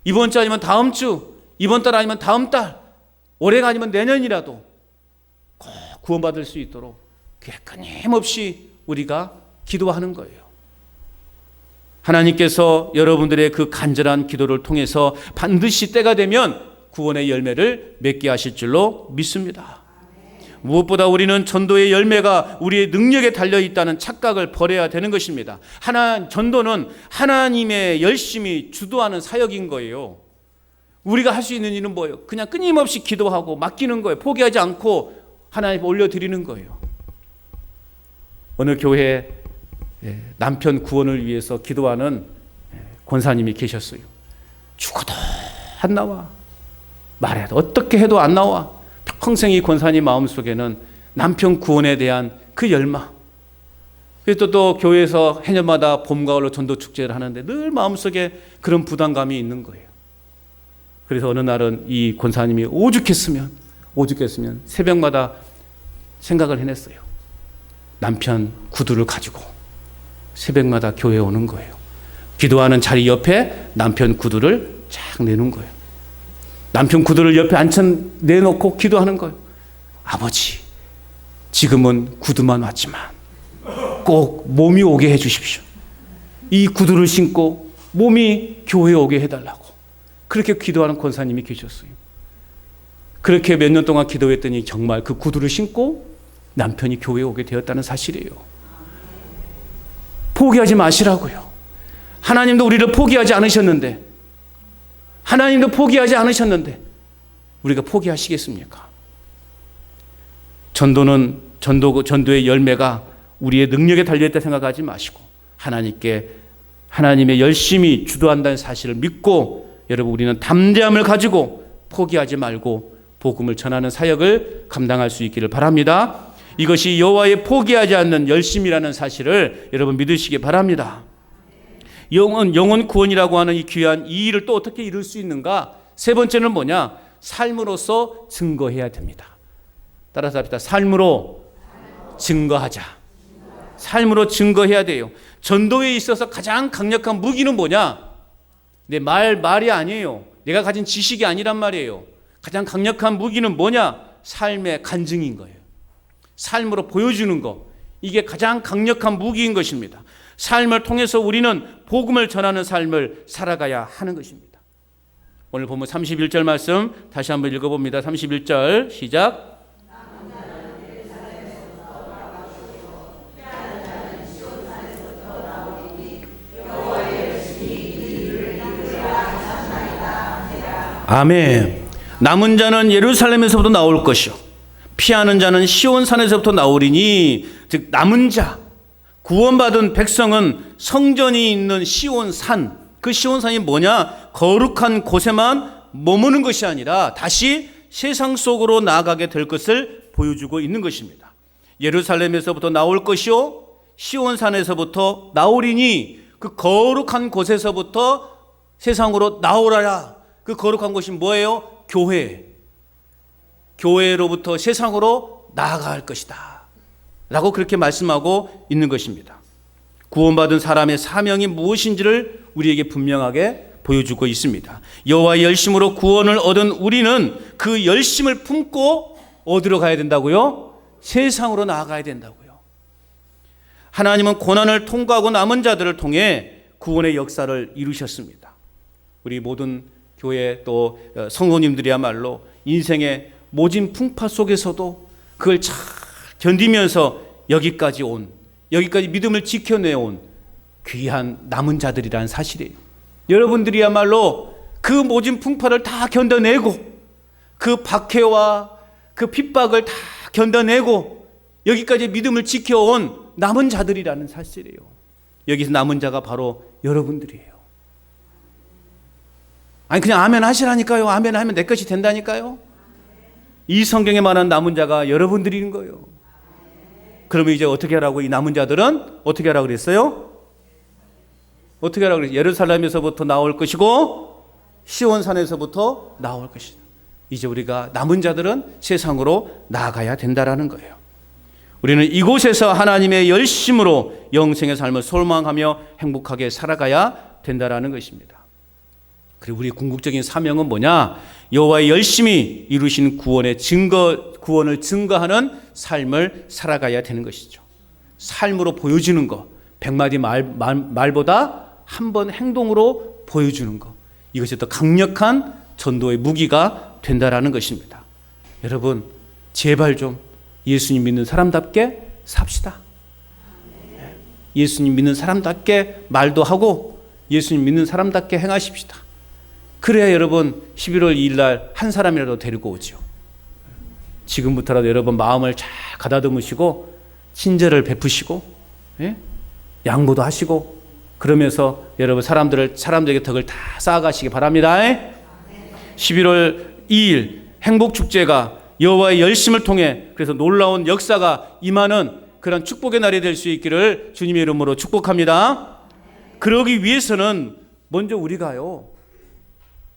이번 주 아니면 다음 주, 이번 달 아니면 다음 달, 올해가 아니면 내년이라도 꼭 구원받을 수 있도록 끊임없이 우리가 기도하는 거예요. 하나님께서 여러분들의 그 간절한 기도를 통해서 반드시 때가 되면 구원의 열매를 맺게 하실 줄로 믿습니다. 무엇보다 우리는 전도의 열매가 우리의 능력에 달려있다는 착각을 버려야 되는 것입니다. 전도는 하나님의 열심히 주도하는 사역인 거예요. 우리가 할 수 있는 일은 뭐예요? 그냥 끊임없이 기도하고 맡기는 거예요. 포기하지 않고 하나님께 올려드리는 거예요. 어느 교회에 남편 구원을 위해서 기도하는 권사님이 계셨어요. 죽어도 안 나와. 말해도 어떻게 해도 안 나와. 평생 이 권사님 마음속에는 남편 구원에 대한 그 열망. 그래서 또 교회에서 해년마다 봄, 가을로 전도 축제를 하는데 늘 마음속에 그런 부담감이 있는 거예요. 그래서 어느 날은 이 권사님이 오죽했으면 새벽마다 생각을 해냈어요. 남편 구두를 가지고 새벽마다 교회에 오는 거예요. 기도하는 자리 옆에 남편 구두를 쫙 내놓은 거예요. 남편 구두를 옆에 내놓고 기도하는 거예요. 아버지, 지금은 구두만 왔지만 꼭 몸이 오게 해주십시오. 이 구두를 신고 몸이 교회에 오게 해달라고. 그렇게 기도하는 권사님이 계셨어요. 그렇게 몇 년 동안 기도했더니 정말 그 구두를 신고 남편이 교회에 오게 되었다는 사실이에요. 포기하지 마시라고요. 하나님도 우리를 포기하지 않으셨는데 우리가 포기하시겠습니까? 전도의 열매가 우리의 능력에 달려있다 생각하지 마시고 하나님의 열심히 주도한다는 사실을 믿고 여러분 우리는 담대함을 가지고 포기하지 말고 복음을 전하는 사역을 감당할 수 있기를 바랍니다. 이것이 여호와의 포기하지 않는 열심이라는 사실을 여러분 믿으시기 바랍니다. 영혼 구원이라고 하는 이 귀한 이 일을 또 어떻게 이룰 수 있는가? 세 번째는 뭐냐? 삶으로서 증거해야 됩니다. 따라서 합시다. 삶으로 증거하자. 삶으로 증거해야 돼요. 전도에 있어서 가장 강력한 무기는 뭐냐? 내 말이 아니에요. 내가 가진 지식이 아니란 말이에요. 가장 강력한 무기는 뭐냐? 삶의 간증인 거예요. 삶으로 보여주는 거. 이게 가장 강력한 무기인 것입니다. 삶을 통해서 우리는 복음을 전하는 삶을 살아가야 하는 것입니다. 오늘 본문 31절 말씀 다시 한번 읽어봅니다. 31절 시작. 아멘. 남은 자는 예루살렘에서부터 나올 것이요 피하는 자는 시온산에서부터 나오리니. 즉 남은 자, 구원받은 백성은 성전이 있는 시온산, 그 시온산이 뭐냐? 거룩한 곳에만 머무는 것이 아니라 다시 세상 속으로 나아가게 될 것을 보여주고 있는 것입니다. 예루살렘에서부터 나올 것이요 시온산에서부터 나오리니. 그 거룩한 곳에서부터 세상으로 나오라라. 그 거룩한 곳이 뭐예요? 교회로부터 세상으로 나아갈 것이다 라고 그렇게 말씀하고 있는 것입니다. 구원받은 사람의 사명이 무엇인지를 우리에게 분명하게 보여주고 있습니다. 여호와의 열심으로 구원을 얻은 우리는 그 열심을 품고 어디로 가야 된다고요? 세상으로 나아가야 된다고요. 하나님은 고난을 통과하고 남은 자들을 통해 구원의 역사를 이루셨습니다. 우리 모든 교회 또 성도님들이야말로 인생의 모진 풍파 속에서도 그걸 잘 견디면서 여기까지 믿음을 지켜내온 귀한 남은 자들이라는 사실이에요. 여러분들이야말로 그 모진 풍파를 다 견뎌내고 그 박해와 그 핍박을 다 견뎌내고 여기까지 믿음을 지켜온 남은 자들이라는 사실이에요. 여기서 남은 자가 바로 여러분들이에요. 아니 그냥 아멘 하시라니까요. 아멘 하면 내 것이 된다니까요. 이 성경에 말한 남은 자가 여러분들인 거예요. 그러면 이제 어떻게 하라고? 이 남은 자들은 어떻게 하라고 그랬어요? 어떻게 하라고 그랬어요? 예루살렘에서부터 나올 것이고 시온산에서부터 나올 것이다. 이제 우리가 남은 자들은 세상으로 나아가야 된다라는 거예요. 우리는 이곳에서 하나님의 열심으로 영생의 삶을 소망하며 행복하게 살아가야 된다라는 것입니다. 그리고 우리의 궁극적인 사명은 뭐냐? 여호와의 열심히 이루신 구원을 증거하는 삶을 살아가야 되는 것이죠. 삶으로 보여주는 것, 100마디 말보다 한 번 행동으로 보여주는 것. 이것이 더 강력한 전도의 무기가 된다라는 것입니다. 여러분, 제발 좀 예수님 믿는 사람답게 삽시다. 예수님 믿는 사람답게 말도 하고 예수님 믿는 사람답게 행하십시다. 그래야 여러분 11월 2일 날 한 사람이라도 데리고 오죠. 지금부터라도 여러분 마음을 잘 가다듬으시고 친절을 베푸시고, 예? 양보도 하시고, 그러면서 여러분 사람들에게 덕을 다 쌓아가시기 바랍니다. 11월 2일 행복축제가 여호와의 열심을 통해 그래서 놀라운 역사가 임하는 그런 축복의 날이 될 수 있기를 주님의 이름으로 축복합니다. 그러기 위해서는 먼저 우리가요,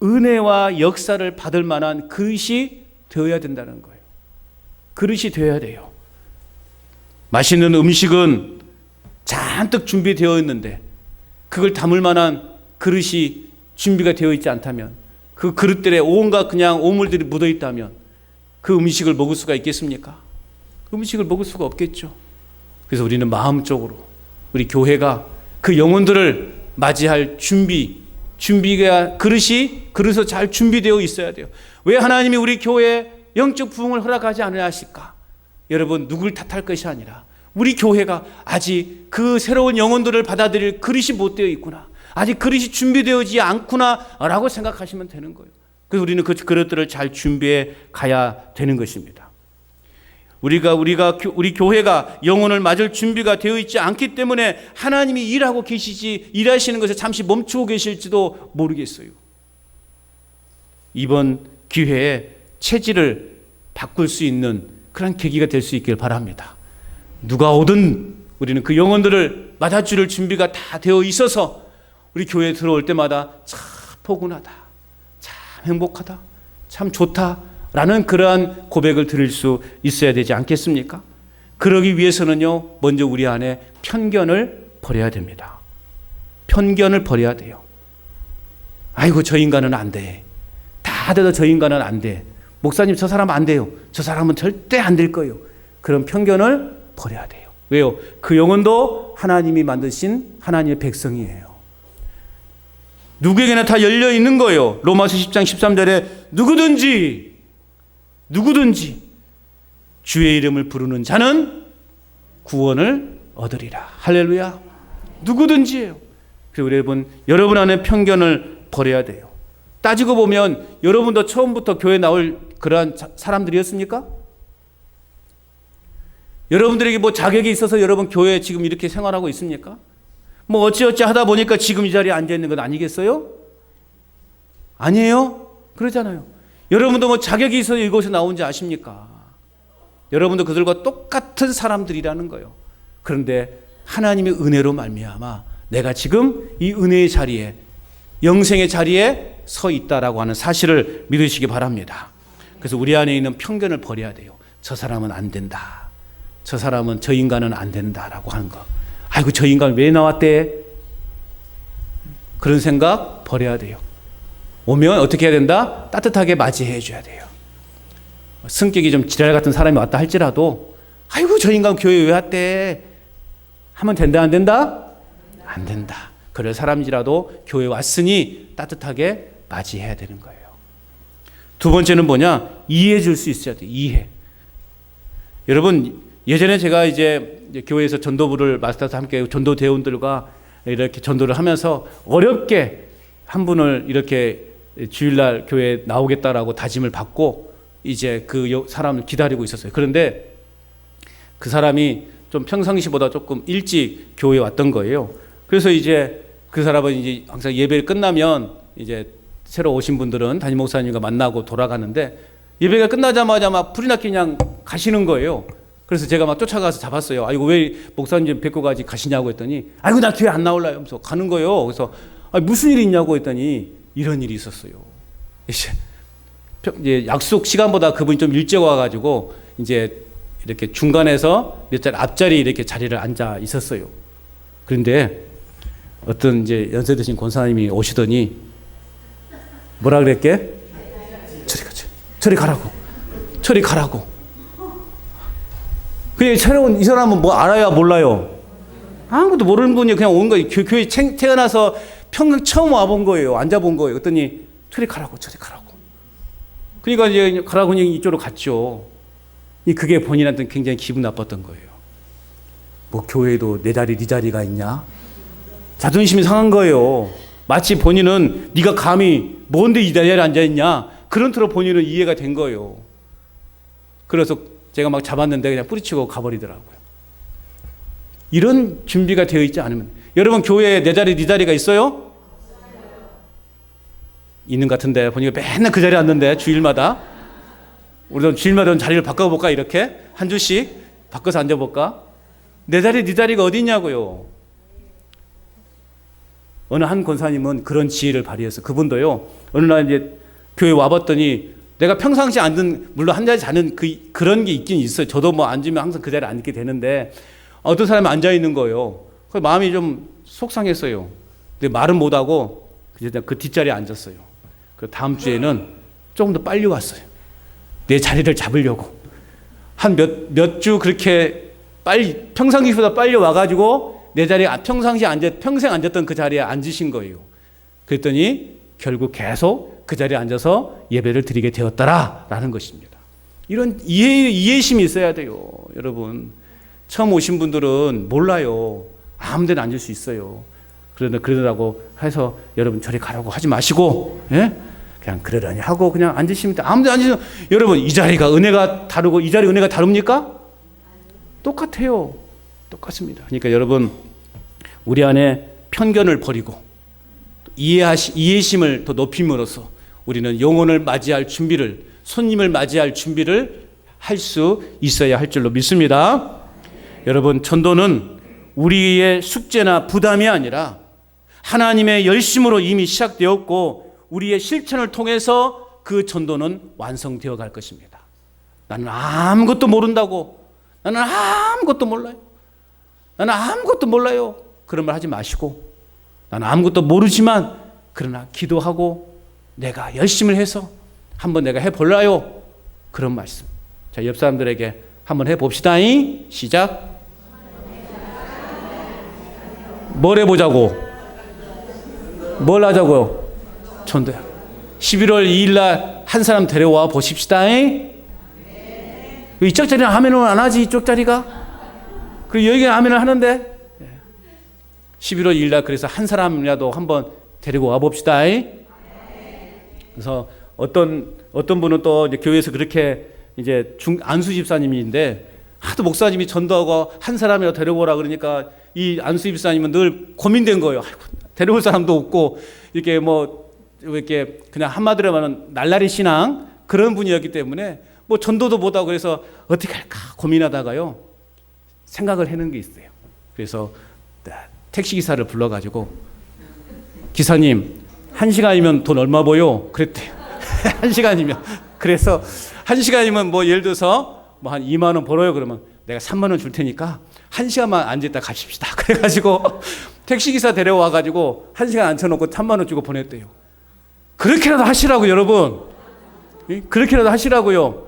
은혜와 역사를 받을 만한 그릇이 되어야 된다는 거예요. 그릇이 되어야 돼요. 맛있는 음식은 잔뜩 준비되어 있는데 그걸 담을 만한 그릇이 준비가 되어 있지 않다면, 그 그릇들에 온갖 그냥 오물들이 묻어 있다면 그 음식을 먹을 수가 있겠습니까? 음식을 먹을 수가 없겠죠. 그래서 우리는 마음적으로 우리 교회가 그 영혼들을 맞이할 준비가 그릇이 잘 준비되어 있어야 돼요. 왜 하나님이 우리 교회에 영적 부흥을 허락하지 않으려 하실까? 여러분, 누굴 탓할 것이 아니라 우리 교회가 아직 그 새로운 영혼들을 받아들일 그릇이 못 되어 있구나, 아직 그릇이 준비되어지지 않구나 라고 생각하시면 되는 거예요. 그래서 우리는 그 그릇들을 잘 준비해 가야 되는 것입니다. 우리 교회가 영혼을 맞을 준비가 되어 있지 않기 때문에 하나님이 일하시는 것에 잠시 멈추고 계실지도 모르겠어요. 이번 기회에 체질을 바꿀 수 있는 그런 계기가 될 수 있길 바랍니다. 누가 오든 우리는 그 영혼들을 맞아줄 준비가 다 되어 있어서 우리 교회에 들어올 때마다 참 포근하다, 참 행복하다, 참 좋다라는 그러한 고백을 드릴 수 있어야 되지 않겠습니까? 그러기 위해서는요, 먼저 우리 안에 편견을 버려야 됩니다. 편견을 버려야 돼요. 아이고, 저 인간은 안 돼. 다 돼도 저 인간은 안 돼. 목사님, 저 사람 안 돼요. 저 사람은 절대 안 될 거예요. 그런 편견을 버려야 돼요. 왜요? 그 영혼도 하나님이 만드신 하나님의 백성이에요. 누구에게나 다 열려 있는 거예요. 로마서 10장 13절에 누구든지 주의 이름을 부르는 자는 구원을 얻으리라. 할렐루야. 누구든지예요. 그리고 여러분 안에 편견을 버려야 돼요. 따지고 보면 여러분도 처음부터 교회 나올 그러한 사람들이었습니까? 여러분들에게 뭐 자격이 있어서 여러분 교회에 지금 이렇게 생활하고 있습니까? 뭐 어찌어찌 하다 보니까 지금 이 자리에 앉아 있는 건 아니겠어요? 아니에요? 그러잖아요. 여러분도 뭐 자격이 있어서 이곳에 나온지 아십니까? 여러분도 그들과 똑같은 사람들이라는 거예요. 그런데 하나님의 은혜로 말미암아 내가 지금 이 은혜의 자리에, 영생의 자리에 서 있다라고 하는 사실을 믿으시기 바랍니다. 그래서 우리 안에 있는 편견을 버려야 돼요. 저 사람은 안 된다, 저 인간은 안 된다라고 하는 거. 아이고, 저 인간 왜 나왔대? 그런 생각 버려야 돼요. 오면 어떻게 해야 된다? 따뜻하게 맞이해 줘야 돼요. 성격이 좀 지랄 같은 사람이 왔다 할지라도 아이고, 저 인간 교회 왜 왔대? 하면 된다, 안 된다? 안 된다. 그럴 사람이라도 교회 왔으니 따뜻하게 맞이해야 되는 거예요. 두 번째는 뭐냐? 이해해 줄 수 있어야 돼요. 이해. 여러분, 예전에 제가 이제 교회에서 전도부를 맡아서 함께 전도 대원들과 이렇게 전도를 하면서 어렵게 한 분을 이렇게 주일날 교회에 나오겠다라고 다짐을 받고 이제 그 사람을 기다리고 있었어요. 그런데 그 사람이 좀 평상시보다 조금 일찍 교회에 왔던 거예요. 그래서 이제 그 사람은 이제 항상 예배를 끝나면 이제 새로 오신 분들은 담임 목사님과 만나고 돌아가는데 예배가 끝나자마자 막 불이 났게 그냥 가시는 거예요. 그래서 제가 막 쫓아가서 잡았어요. 아이고, 왜 목사님 좀 뵙고 가시냐고 했더니 아이고, 나 교회 안 나올라요 하면서 가는 거예요. 그래서 무슨 일이 있냐고 했더니 이런 일이 있었어요. 이제 약속 시간보다 그분이 좀 일찍 와가지고 이제 이렇게 중간에서 몇 자리 앞자리 이렇게 자리를 앉아 있었어요. 그런데 어떤 이제 연세 드신 권사님이 오시더니 뭐라 그랬게? 저리 가라고. 그냥 새로운 이 사람은 뭐 알아야 몰라요? 아무것도 모르는 분이 그냥 온 거예요. 교회 태어나서 평생 처음 와본 거예요. 앉아본 거예요. 그랬더니 저리 가라고. 그러니까 이제 가라고 그냥 이쪽으로 갔죠. 그게 본인한테는 굉장히 기분 나빴던 거예요. 뭐 교회도 내 자리 네 자리가 있냐? 자존심이 상한 거예요. 마치 본인은 네가 감히 뭔데 이 자리에 앉아있냐? 그런 틀로 본인은 이해가 된 거예요. 그래서 제가 막 잡았는데 그냥 뿌리치고 가버리더라고요. 이런 준비가 되어 있지 않으면, 여러분 교회에 내 자리 네 자리가 있어요? 있는 것 같은데 보니까 맨날 그 자리에 앉는데 주일마다. 우리도 주일마다 자리를 바꿔볼까? 이렇게 한 주씩 바꿔서 앉아볼까? 내 자리 네 자리가 어디 있냐고요. 어느 한 권사님은 그런 지혜를 발휘해서, 그분도요 어느 날 이제 교회 와봤더니 내가 평상시 앉은, 물론 한 자리 자는 그런 게 있긴 있어요. 저도 뭐 앉으면 항상 그 자리에 앉게 되는데 어떤 사람이 앉아 있는 거예요. 그래서 마음이 좀 속상했어요. 근데 말은 못하고 그 뒷자리에 앉았어요. 그 다음 주에는 조금 더 빨리 왔어요. 내 자리를 잡으려고. 한 몇 주 그렇게 빨리, 평상시보다 빨리 와가지고 내 자리에 평생 앉았던 그 자리에 앉으신 거예요. 그랬더니 결국 계속 그 자리에 앉아서 예배를 드리게 되었더라라는 것입니다. 이런 이해심이 있어야 돼요. 여러분, 처음 오신 분들은 몰라요. 아무 데나 앉을 수 있어요. 그러더라고 해서 여러분 저리 가라고 하지 마시고, 예? 그냥 그러려니 하고 그냥 앉으시면 돼. 아무 데 앉으시면, 여러분 이 자리가 은혜가 다르고 이 자리 은혜가 다릅니까? 똑같아요. 똑같습니다. 그러니까 여러분, 우리 안에 편견을 버리고 이해심을 더 높임으로써 우리는 영혼을 맞이할 준비를, 손님을 맞이할 준비를 할 수 있어야 할 줄로 믿습니다. 여러분, 전도는 우리의 숙제나 부담이 아니라 하나님의 열심으로 이미 시작되었고 우리의 실천을 통해서 그 전도는 완성되어 갈 것입니다. 나는 아무것도 모른다고, 나는 아무것도 몰라요, 나는 아무것도 몰라요, 그런 말 하지 마시고, 나는 아무것도 모르지만 그러나 기도하고 내가 열심을 해서 한번 내가 해볼라요, 그런 말씀. 자, 옆 사람들에게 한번 해봅시다. 시작. 뭘 해보자고? 뭘 하자고요? 전도야. 11월 2일 날 한 사람 데려와 보십시다. 이쪽 자리는 아멘을 안 하지, 이쪽 자리가? 그리고 여기가 아멘을 하는데 11월 2일 날 그래서 한 사람이라도 한번 데리고 와 봅시다. 그래서 어떤 분은 또 이제 교회에서 그렇게 이제 안수 집사님인데 하도 목사님이 전도하고 한 사람이라도 데려오라 그러니까 이 안수 집사님은 늘 고민된 거예요. 아이고, 데려올 사람도 없고, 이렇게 이렇게 그냥 한마디로 말하면 날라리 신앙 그런 분이었기 때문에 뭐 전도도 못하고, 그래서 어떻게 할까 고민하다가요 생각을 해놓은 게 있어요. 그래서 택시기사를 불러가지고, 기사님 1시간이면 돈 얼마 버요? 그랬대요. 1시간이면. 그래서 1시간이면 뭐 예를 들어서 뭐 한 2만 원 벌어요. 그러면 내가 3만 원 줄 테니까 1시간만 앉아있다 가십시다. 그래가지고 택시기사 데려와가지고 1시간 앉혀놓고 3만 원 주고 보냈대요. 그렇게라도 하시라고, 여러분. 그렇게라도 하시라고요.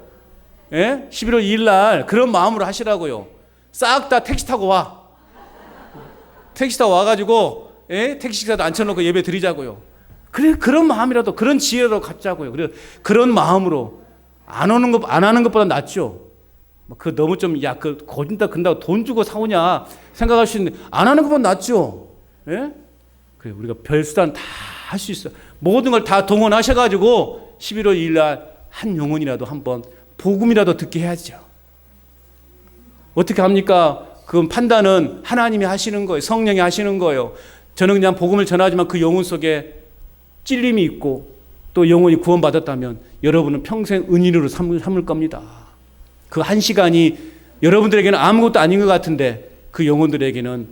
예? 11월 2일 날 그런 마음으로 하시라고요. 싹 다 택시 타고 와. 택시 타고 와가지고, 예? 택시기사도 앉혀놓고 예배 드리자고요. 그래, 그런 마음이라도, 그런 지혜로 갖자고요. 그래, 그런 마음으로 안 하는 것보다 낫죠. 그 너무 좀, 그 거진다 근다고 돈 주고 사오냐 생각할 수 있는데 안 하는 것보다 낫죠. 예? 그래, 우리가 별수단 다 할 수 있어. 모든 걸 다 동원하셔가지고 11월 2일 날 한 영혼이라도 한번 복음이라도 듣게 해야죠. 어떻게 합니까? 그 판단은 하나님이 하시는 거예요. 성령이 하시는 거예요. 저는 그냥 복음을 전하지만 그 영혼 속에 찔림이 있고 또 영혼이 구원받았다면 여러분은 평생 은인으로 삼을 겁니다. 그 1시간이 여러분들에게는 아무것도 아닌 것 같은데 그 영혼들에게는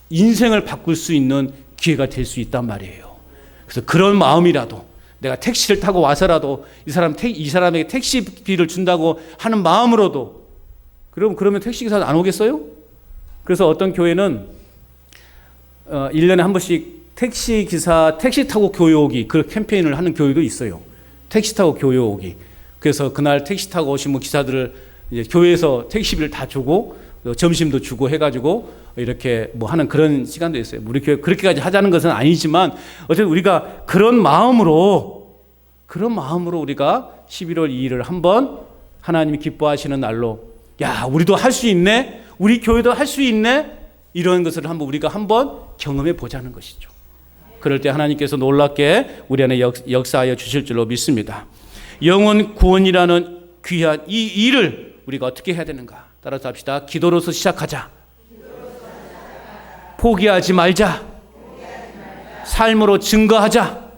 인생을 바꿀 수 있는 기회가 될 수 있단 말이에요. 그래서 그런 마음이라도, 내가 택시를 타고 와서라도 이 사람에게 택시비를 준다고 하는 마음으로도, 그러면 택시기사는 안 오겠어요? 그래서 어떤 교회는 1년에 한 번씩 택시 타고 교회 오기, 그 캠페인을 하는 교회도 있어요. 택시 타고 교회 오기. 그래서 그날 택시 타고 오신 기사들을 이제 교회에서 택시비를 다 주고 점심도 주고 해가지고 이렇게 뭐 하는 그런 시간도 있어요. 우리 교회 그렇게까지 하자는 것은 아니지만 어쨌든 우리가 그런 마음으로 그런 마음으로 우리가 11월 2일을 한번 하나님이 기뻐하시는 날로, 야, 우리도 할 수 있네, 우리 교회도 할 수 있네, 이런 것을 우리가 한번 경험해 보자는 것이죠. 그럴 때 하나님께서 놀랍게 우리 안에 역사하여 주실 줄로 믿습니다. 영혼 구원이라는 귀한 이 일을 우리가 어떻게 해야 되는가? 따라서 합시다. 기도로서 시작하자. 포기하지 말자. 삶으로 증거하자.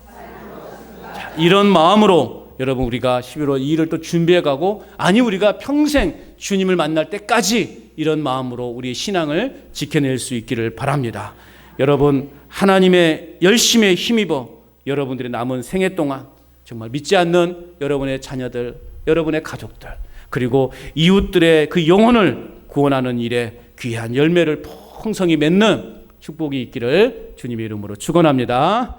자, 이런 마음으로 여러분 우리가 11월 2일을 또 준비해가고, 아니 우리가 평생 주님을 만날 때까지 이런 마음으로 우리의 신앙을 지켜낼 수 있기를 바랍니다. 여러분 하나님의 열심에 힘입어 여러분들의 남은 생애 동안 정말 믿지 않는 여러분의 자녀들, 여러분의 가족들, 그리고 이웃들의 그 영혼을 구원하는 일에 귀한 열매를 풍성히 맺는 축복이 있기를 주님의 이름으로 축원합니다.